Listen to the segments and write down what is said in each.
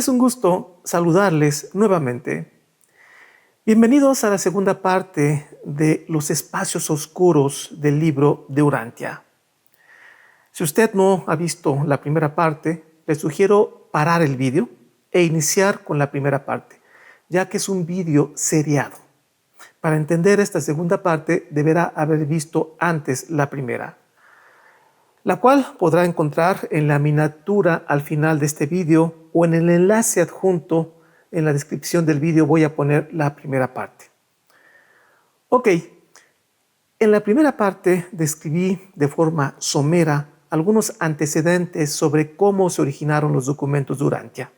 Es un gusto saludarles nuevamente. Bienvenidos a la segunda parte de los espacios oscuros del libro de Urantia. Si usted no ha visto la primera parte, le sugiero parar el vídeo e iniciar con la primera parte, ya que es un vídeo seriado. Para entender esta segunda parte, deberá haber visto antes la primera, la cual podrá encontrar en la miniatura al final de este vídeo o en el enlace adjunto. En la descripción del vídeo voy a poner la primera parte. Ok, en la primera parte describí de forma somera algunos antecedentes sobre cómo se originaron los documentos de Urantia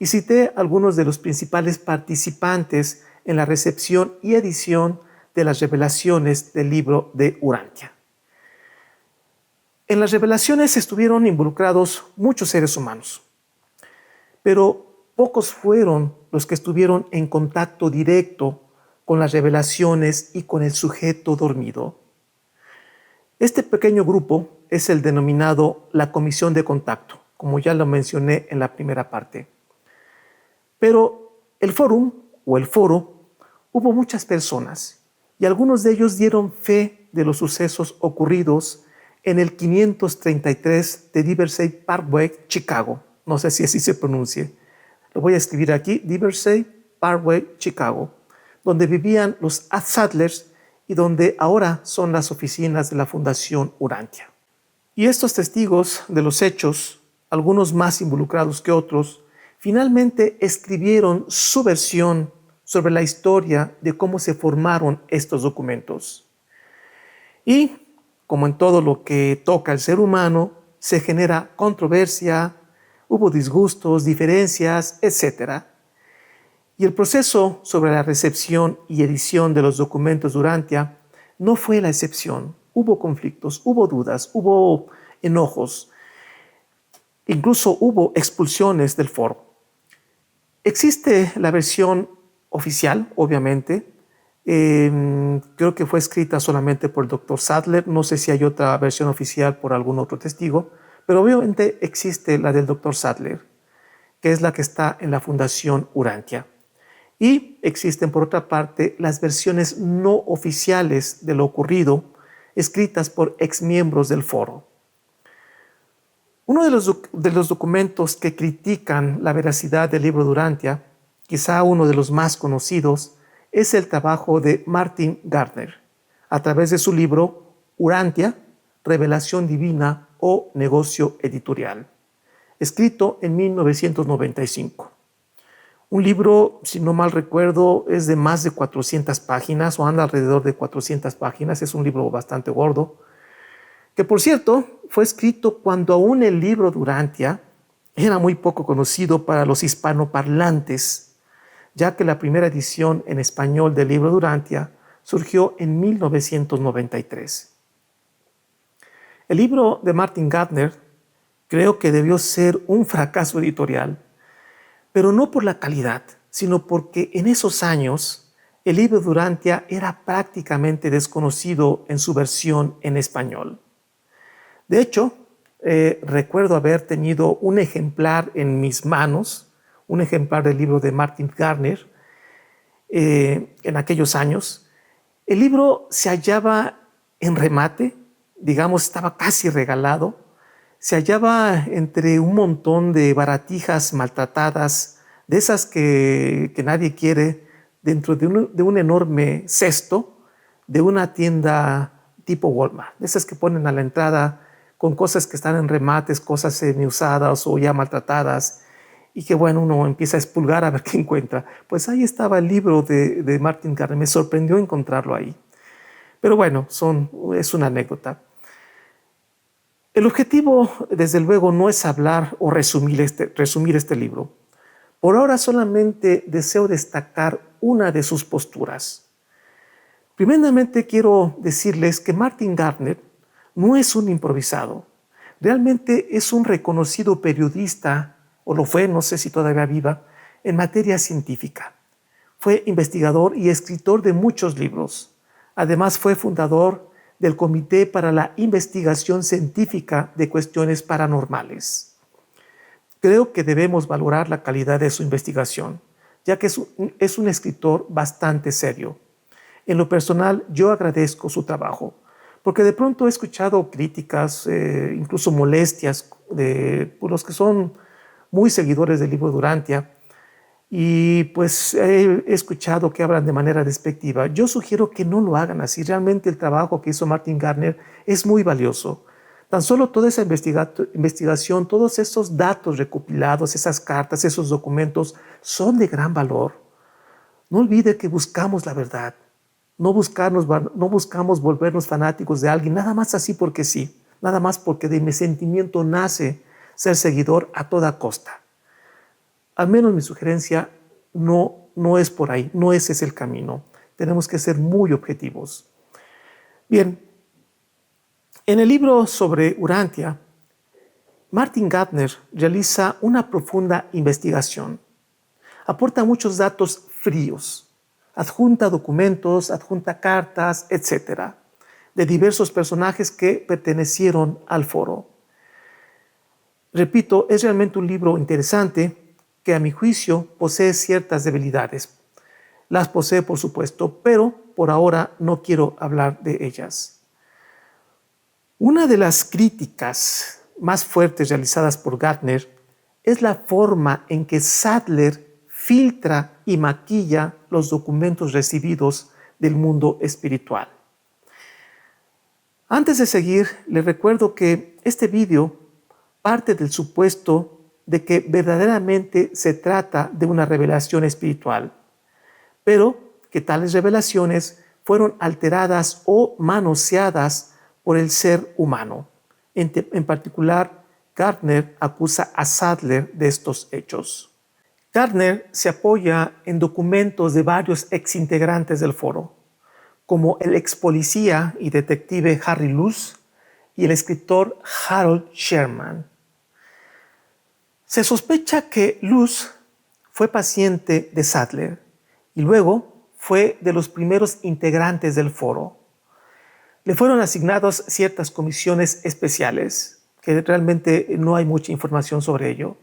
y cité algunos de los principales participantes en la recepción y edición de las revelaciones del libro de Urantia. En las revelaciones estuvieron involucrados muchos seres humanos, pero pocos fueron los que estuvieron en contacto directo con las revelaciones y con el sujeto dormido. Este pequeño grupo es el denominado la Comisión de Contacto, como ya lo mencioné en la primera parte. Pero el fórum o el foro, hubo muchas personas y algunos de ellos dieron fe de los sucesos ocurridos en el 533 de Diversey Parkway, Chicago. No sé si así se pronuncie. Lo voy a escribir aquí, Diversey Parkway, Chicago, donde vivían los Sadlers y donde ahora son las oficinas de la Fundación Urantia. Y estos testigos de los hechos, algunos más involucrados que otros, finalmente escribieron su versión sobre la historia de cómo se formaron estos documentos. Y, como en todo lo que toca al ser humano, se genera controversia, hubo disgustos, diferencias, etc. Y el proceso sobre la recepción y edición de los documentos de Urantia no fue la excepción. Hubo conflictos, hubo dudas, hubo enojos, incluso hubo expulsiones del foro. Existe la versión oficial, obviamente. Creo que fue escrita solamente por el Dr. Sadler. No sé si hay otra versión oficial por algún otro testigo, pero obviamente existe la del Dr. Sadler, que es la que está en la Fundación Urantia. Y existen, por otra parte, las versiones no oficiales de lo ocurrido, escritas por exmiembros del foro. Uno de los documentos que critican la veracidad del libro de Urantia, quizá uno de los más conocidos, es el trabajo de Martin Gardner, a través de su libro Urantia, Revelación Divina o Negocio Editorial, escrito en 1995. Un libro, si no mal recuerdo, es de más de 400 páginas o anda alrededor de 400 páginas, es un libro bastante gordo, que por cierto fue escrito cuando aún el libro de Urantia era muy poco conocido para los hispanoparlantes, ya que la primera edición en español del libro de Urantia surgió en 1993. El libro de Martin Gardner creo que debió ser un fracaso editorial, pero no por la calidad, sino porque en esos años el libro de Urantia era prácticamente desconocido en su versión en español. De hecho, recuerdo haber tenido un ejemplar en mis manos, un ejemplar del libro de Martin Gardner en aquellos años. El libro se hallaba en remate, digamos, estaba casi regalado. Se hallaba entre un montón de baratijas maltratadas, de esas que nadie quiere, dentro de un enorme cesto de una tienda tipo Walmart, de esas que ponen a la entrada con cosas que están en remates, cosas semi-usadas o ya maltratadas, y que bueno, uno empieza a expulgar a ver qué encuentra. Pues ahí estaba el libro de Martin Gardner, me sorprendió encontrarlo ahí. Pero bueno, es una anécdota. El objetivo, desde luego, no es hablar o resumir este libro. Por ahora solamente deseo destacar una de sus posturas. Primeramente quiero decirles que Martin Gardner no es un improvisado. Realmente es un reconocido periodista, o lo fue, no sé si todavía viva, en materia científica. Fue investigador y escritor de muchos libros. Además fue fundador del Comité para la Investigación Científica de Cuestiones Paranormales. Creo que debemos valorar la calidad de su investigación, ya que es un escritor bastante serio. En lo personal, yo agradezco su trabajo, porque de pronto he escuchado críticas, incluso molestias por los que son muy seguidores del libro Durantia, y pues he escuchado que hablan de manera despectiva. Yo sugiero que no lo hagan así. Realmente el trabajo que hizo Martin Gardner es muy valioso. Tan solo toda esa investigación, todos esos datos recopilados, esas cartas, esos documentos, son de gran valor. No olvide que buscamos la verdad. No buscamos volvernos fanáticos de alguien, nada más así porque sí. Nada más porque de mi sentimiento nace ser seguidor a toda costa. Al menos mi sugerencia no es por ahí, no ese es el camino. Tenemos que ser muy objetivos. Bien, en el libro sobre Urantia, Martin Gardner realiza una profunda investigación. Aporta muchos datos fríos, adjunta documentos, adjunta cartas, etc., de diversos personajes que pertenecieron al foro. Repito, es realmente un libro interesante que a mi juicio posee ciertas debilidades. Las posee, por supuesto, pero por ahora no quiero hablar de ellas. Una de las críticas más fuertes realizadas por Gardner es la forma en que Sadler filtra y maquilla los documentos recibidos del mundo espiritual. Antes de seguir, les recuerdo que este video parte del supuesto de que verdaderamente se trata de una revelación espiritual, pero que tales revelaciones fueron alteradas o manoseadas por el ser humano. En particular, Gardner acusa a Sadler de estos hechos. Gardner se apoya en documentos de varios exintegrantes del foro, como el ex policía y detective Harry Luce y el escritor Harold Sherman. Se sospecha que Luce fue paciente de Sadler y luego fue de los primeros integrantes del foro. Le fueron asignadas ciertas comisiones especiales, que realmente no hay mucha información sobre ello.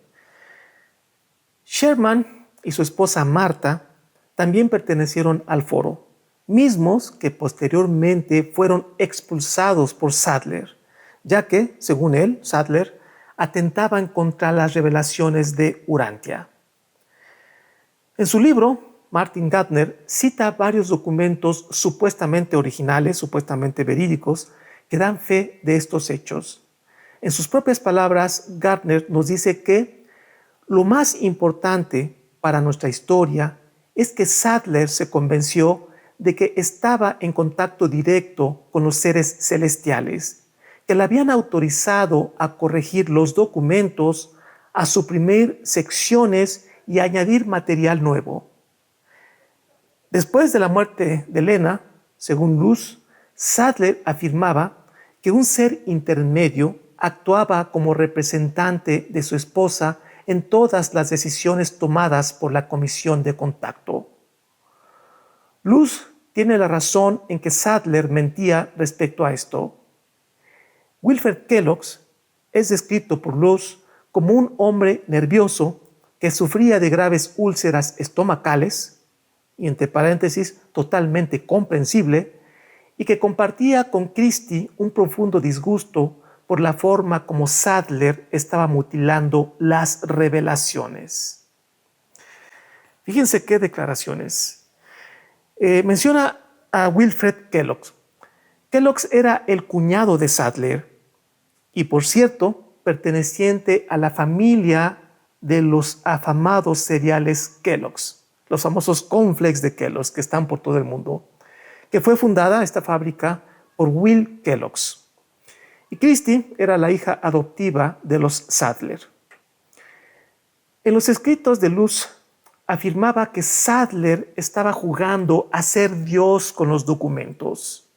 Sherman y su esposa Marta también pertenecieron al foro, mismos que posteriormente fueron expulsados por Sadler, ya que, según él, Sadler atentaban contra las revelaciones de Urantia. En su libro, Martin Gardner cita varios documentos supuestamente originales, supuestamente verídicos, que dan fe de estos hechos. En sus propias palabras, Gardner nos dice que lo más importante para nuestra historia es que Sadler se convenció de que estaba en contacto directo con los seres celestiales, que le habían autorizado a corregir los documentos, a suprimir secciones y a añadir material nuevo. Después de la muerte de Elena, según Luce, Sadler afirmaba que un ser intermedio actuaba como representante de su esposa en todas las decisiones tomadas por la comisión de contacto. Luce tiene la razón en que Sadler mentía respecto a esto. Wilfred Kellogg es descrito por Luce como un hombre nervioso que sufría de graves úlceras estomacales, y entre paréntesis, totalmente comprensible, y que compartía con Christie un profundo disgusto por la forma como Sadler estaba mutilando las revelaciones. Fíjense qué declaraciones. Menciona a Wilfred Kellogg. Kellogg era el cuñado de Sadler y, por cierto, perteneciente a la familia de los afamados cereales Kellogg's, los famosos cornflakes de Kellogg's que están por todo el mundo, que fue fundada esta fábrica por Will Kellogg. Y Christie era la hija adoptiva de los Sadler. En los escritos de Luce afirmaba que Sadler estaba jugando a ser Dios con los documentos.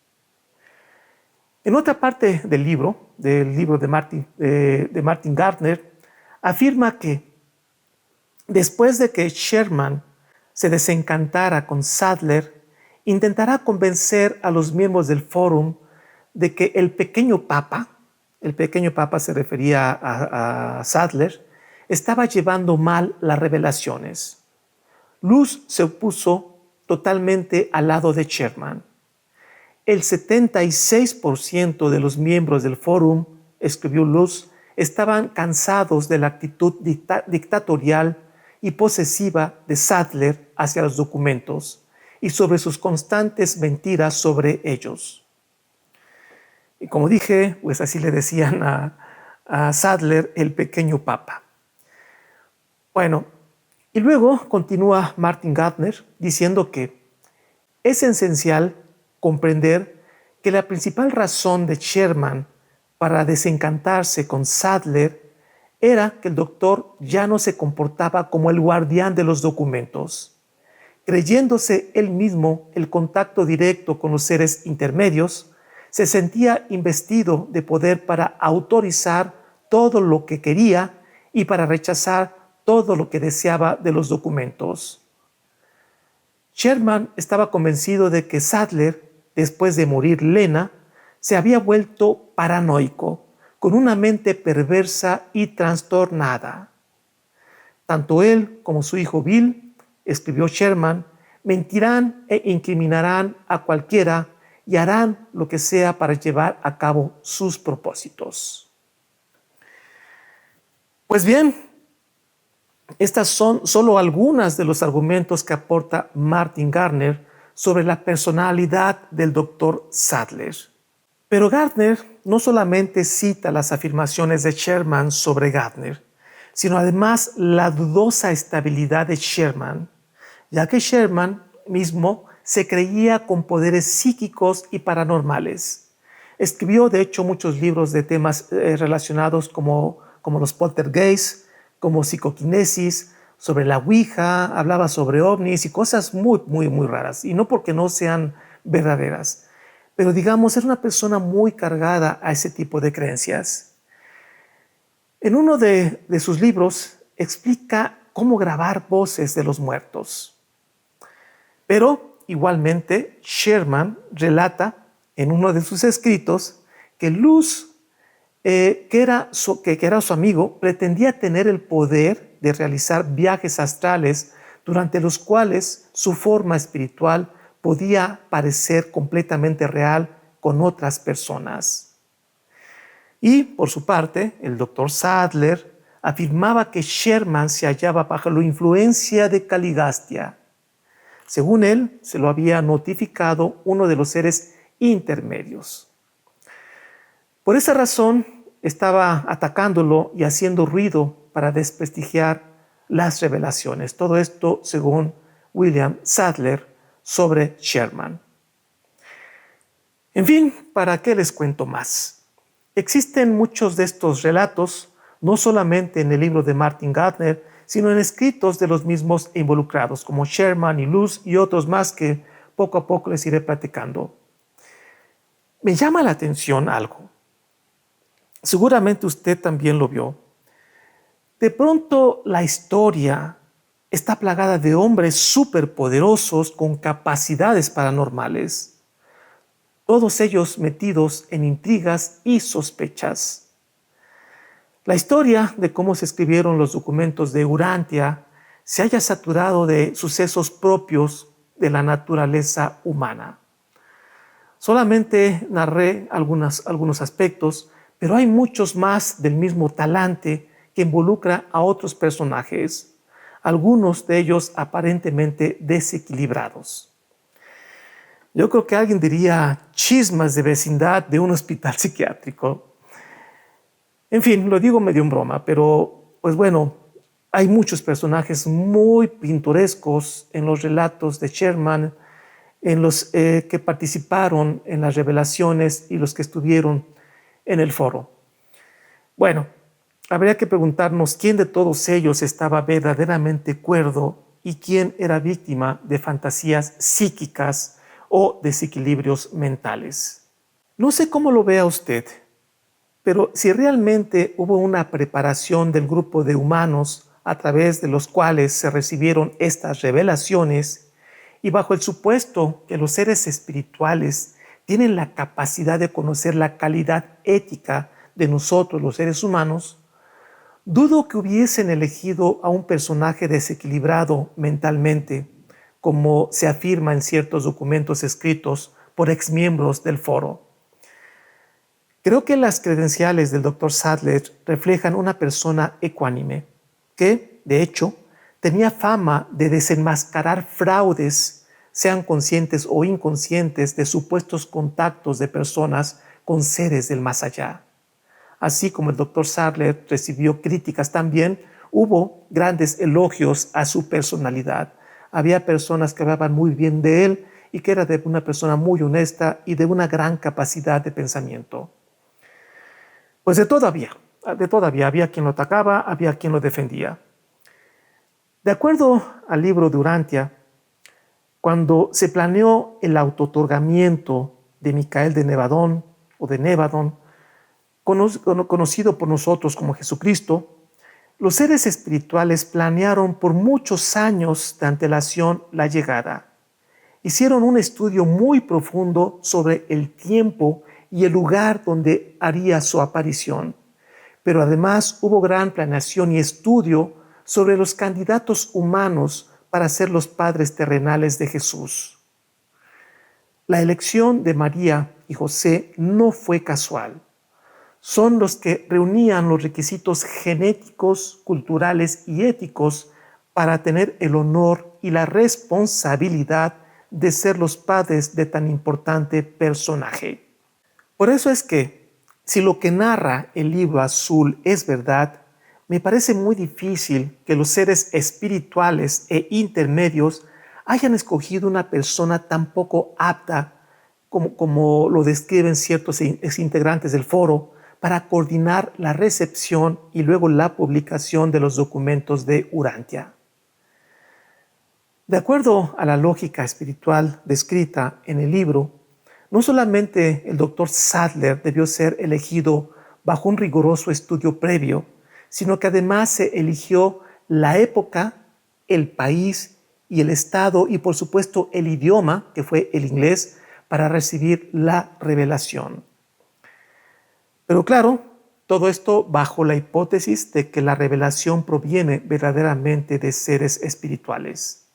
En otra parte del libro de Martin Gardner, afirma que después de que Sherman se desencantara con Sadler, intentará convencer a los miembros del fórum de que el pequeño papa se refería a Sadler, estaba llevando mal las revelaciones. Luce se opuso totalmente al lado de Sherman. El 76% de los miembros del fórum, escribió Luce, estaban cansados de la actitud dictatorial y posesiva de Sadler hacia los documentos y sobre sus constantes mentiras sobre ellos. Y como dije, pues así le decían a Sadler el pequeño papa. Bueno, y luego continúa Martin Gardner diciendo que es esencial comprender que la principal razón de Sherman para desencantarse con Sadler era que el doctor ya no se comportaba como el guardián de los documentos. Creyéndose él mismo el contacto directo con los seres intermedios, se sentía investido de poder para autorizar todo lo que quería y para rechazar todo lo que deseaba de los documentos. Sherman estaba convencido de que Sadler, después de morir Lena, se había vuelto paranoico, con una mente perversa y trastornada. Tanto él como su hijo Bill, escribió Sherman, mentirán e incriminarán a cualquiera y harán lo que sea para llevar a cabo sus propósitos. Pues bien, estas son solo algunas de los argumentos que aporta Martin Gardner sobre la personalidad del Dr. Sadler. Pero Gardner no solamente cita las afirmaciones de Sherman sobre Gardner, sino además la dudosa estabilidad de Sherman, ya que Sherman mismo se creía con poderes psíquicos y paranormales. Escribió, de hecho, muchos libros de temas relacionados como los poltergeists, como psicoquinesis, sobre la Ouija, hablaba sobre ovnis y cosas muy, muy, muy raras. Y no porque no sean verdaderas, pero digamos, era una persona muy cargada a ese tipo de creencias. En uno de sus libros explica cómo grabar voces de los muertos. Pero igualmente Sherman relata en uno de sus escritos que Luce, que era su amigo, pretendía tener el poder de realizar viajes astrales durante los cuales su forma espiritual podía parecer completamente real con otras personas. Y, por su parte, el doctor Sadler afirmaba que Sherman se hallaba bajo la influencia de Caligastia. Según él, se lo había notificado uno de los seres intermedios. Por esa razón, estaba atacándolo y haciendo ruido para desprestigiar las revelaciones. Todo esto según William Sadler sobre Sherman. En fin, ¿para qué les cuento más? Existen muchos de estos relatos, no solamente en el libro de Martin Gardner, sino en escritos de los mismos involucrados, como Sherman y Luce y otros más que poco a poco les iré platicando. Me llama la atención algo. Seguramente usted también lo vio. De pronto la historia está plagada de hombres superpoderosos con capacidades paranormales, todos ellos metidos en intrigas y sospechas. La historia de cómo se escribieron los documentos de Urantia se haya saturado de sucesos propios de la naturaleza humana. Solamente narré algunos aspectos, pero hay muchos más del mismo talante que involucra a otros personajes, algunos de ellos aparentemente desequilibrados. Yo creo que alguien diría chismas de vecindad de un hospital psiquiátrico. En fin, lo digo medio en broma, pero pues bueno, hay muchos personajes muy pintorescos en los relatos de Sherman, en los que participaron en las revelaciones y los que estuvieron en el foro. Bueno, habría que preguntarnos quién de todos ellos estaba verdaderamente cuerdo y quién era víctima de fantasías psíquicas o desequilibrios mentales. No sé cómo lo vea usted, pero si realmente hubo una preparación del grupo de humanos a través de los cuales se recibieron estas revelaciones y bajo el supuesto que los seres espirituales tienen la capacidad de conocer la calidad ética de nosotros los seres humanos, Dudo que hubiesen elegido a un personaje desequilibrado mentalmente, como se afirma en ciertos documentos escritos por exmiembros del foro. Creo que las credenciales del Dr. Sadler reflejan una persona ecuánime, que, de hecho, tenía fama de desenmascarar fraudes, sean conscientes o inconscientes, de supuestos contactos de personas con seres del más allá. Así como el Dr. Sadler recibió críticas también, hubo grandes elogios a su personalidad. Había personas que hablaban muy bien de él y que era de una persona muy honesta y de una gran capacidad de pensamiento. Pues de todo había quien lo atacaba, había quien lo defendía. De acuerdo al libro de Urantia, cuando se planeó el autootorgamiento de Micael de Nevadón o de Nevadón, conocido por nosotros como Jesucristo, los seres espirituales planearon por muchos años de antelación la llegada. Hicieron un estudio muy profundo sobre el tiempo y el lugar donde haría su aparición. Pero además hubo gran planeación y estudio sobre los candidatos humanos para ser los padres terrenales de Jesús. La elección de María y José no fue casual. Son los que reunían los requisitos genéticos, culturales y éticos para tener el honor y la responsabilidad de ser los padres de tan importante personaje. Por eso es que, si lo que narra el libro azul es verdad, me parece muy difícil que los seres espirituales e intermedios hayan escogido una persona tan poco apta como lo describen ciertos integrantes del foro, para coordinar la recepción y luego la publicación de los documentos de Urantia. De acuerdo a la lógica espiritual descrita en el libro, no solamente el Dr. Sadler debió ser elegido bajo un riguroso estudio previo, sino que además se eligió la época, el país y el estado y por supuesto el idioma, que fue el inglés, para recibir la revelación. Pero claro, todo esto bajo la hipótesis de que la revelación proviene verdaderamente de seres espirituales.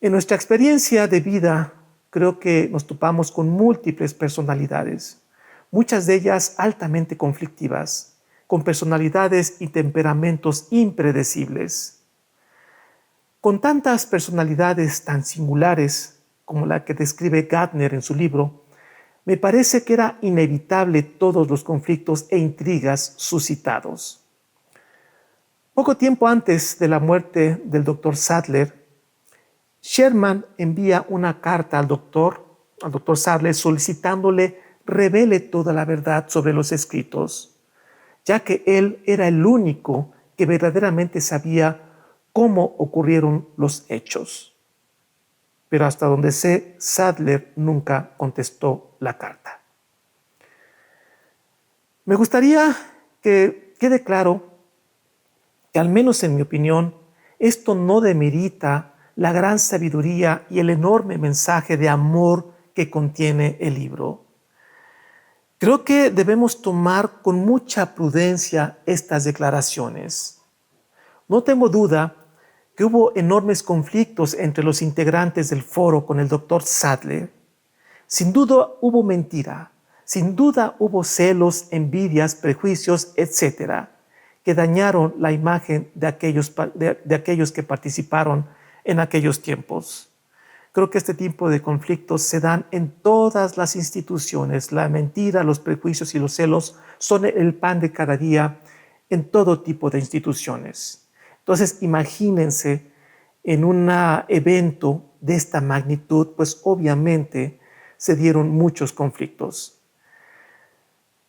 En nuestra experiencia de vida, creo que nos topamos con múltiples personalidades, muchas de ellas altamente conflictivas, con personalidades y temperamentos impredecibles. Con tantas personalidades tan singulares como la que describe Gardner en su libro, me parece que era inevitable todos los conflictos e intrigas suscitados. Poco tiempo antes de la muerte del Dr. Sadler, Sherman envía una carta al doctor Sadler solicitándole revele toda la verdad sobre los escritos, ya que él era el único que verdaderamente sabía cómo ocurrieron los hechos. Pero hasta donde sé, Sadler nunca contestó la carta. Me gustaría que quede claro que, al menos en mi opinión, esto no demerita la gran sabiduría y el enorme mensaje de amor que contiene el libro. Creo que debemos tomar con mucha prudencia estas declaraciones. No tengo duda que hubo enormes conflictos entre los integrantes del foro con el Dr. Sadler. Sin duda hubo mentira, sin duda hubo celos, envidias, prejuicios, etcétera, que dañaron la imagen de aquellos que participaron en aquellos tiempos. Creo que este tipo de conflictos se dan en todas las instituciones. La mentira, los prejuicios y los celos son el pan de cada día en todo tipo de instituciones. Entonces, imagínense en un evento de esta magnitud, pues obviamente se dieron muchos conflictos.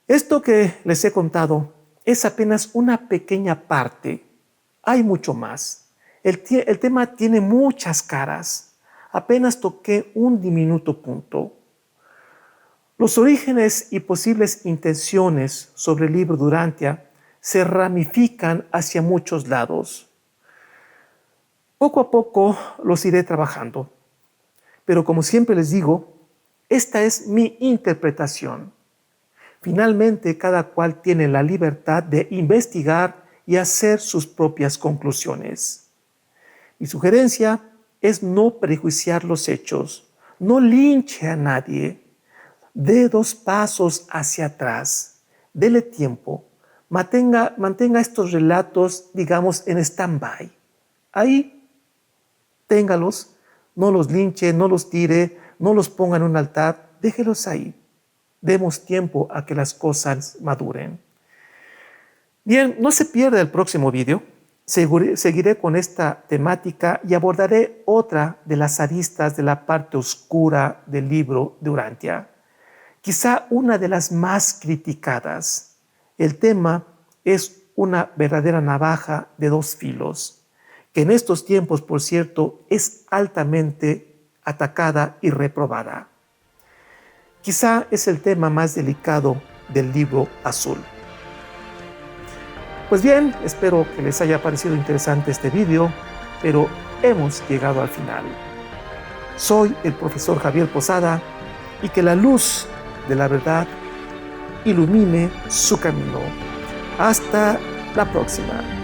Esto que les he contado es apenas una pequeña parte. Hay mucho más. El tema tiene muchas caras. Apenas toqué un diminuto punto. Los orígenes y posibles intenciones sobre el libro de Urantia se ramifican hacia muchos lados. Poco a poco los iré trabajando, pero como siempre les digo, esta es mi interpretación. Finalmente, cada cual tiene la libertad de investigar y hacer sus propias conclusiones. Mi sugerencia es no prejuiciar los hechos, no linche a nadie, dé 2 pasos hacia atrás, dele tiempo, mantenga estos relatos, digamos, en stand-by. Ahí téngalos, no los linche, no los tire, no los ponga en un altar, déjelos ahí. Demos tiempo a que las cosas maduren. Bien, no se pierda el próximo video. Seguiré con esta temática y abordaré otra de las aristas de la parte oscura del libro de Urantia. Quizá una de las más criticadas. El tema es una verdadera navaja de 2 filos, que en estos tiempos, por cierto, es altamente atacada y reprobada. Quizá es el tema más delicado del libro azul. Pues bien, espero que les haya parecido interesante este video, pero hemos llegado al final. Soy el profesor Javier Posada y que la luz de la verdad ilumine su camino. Hasta la próxima.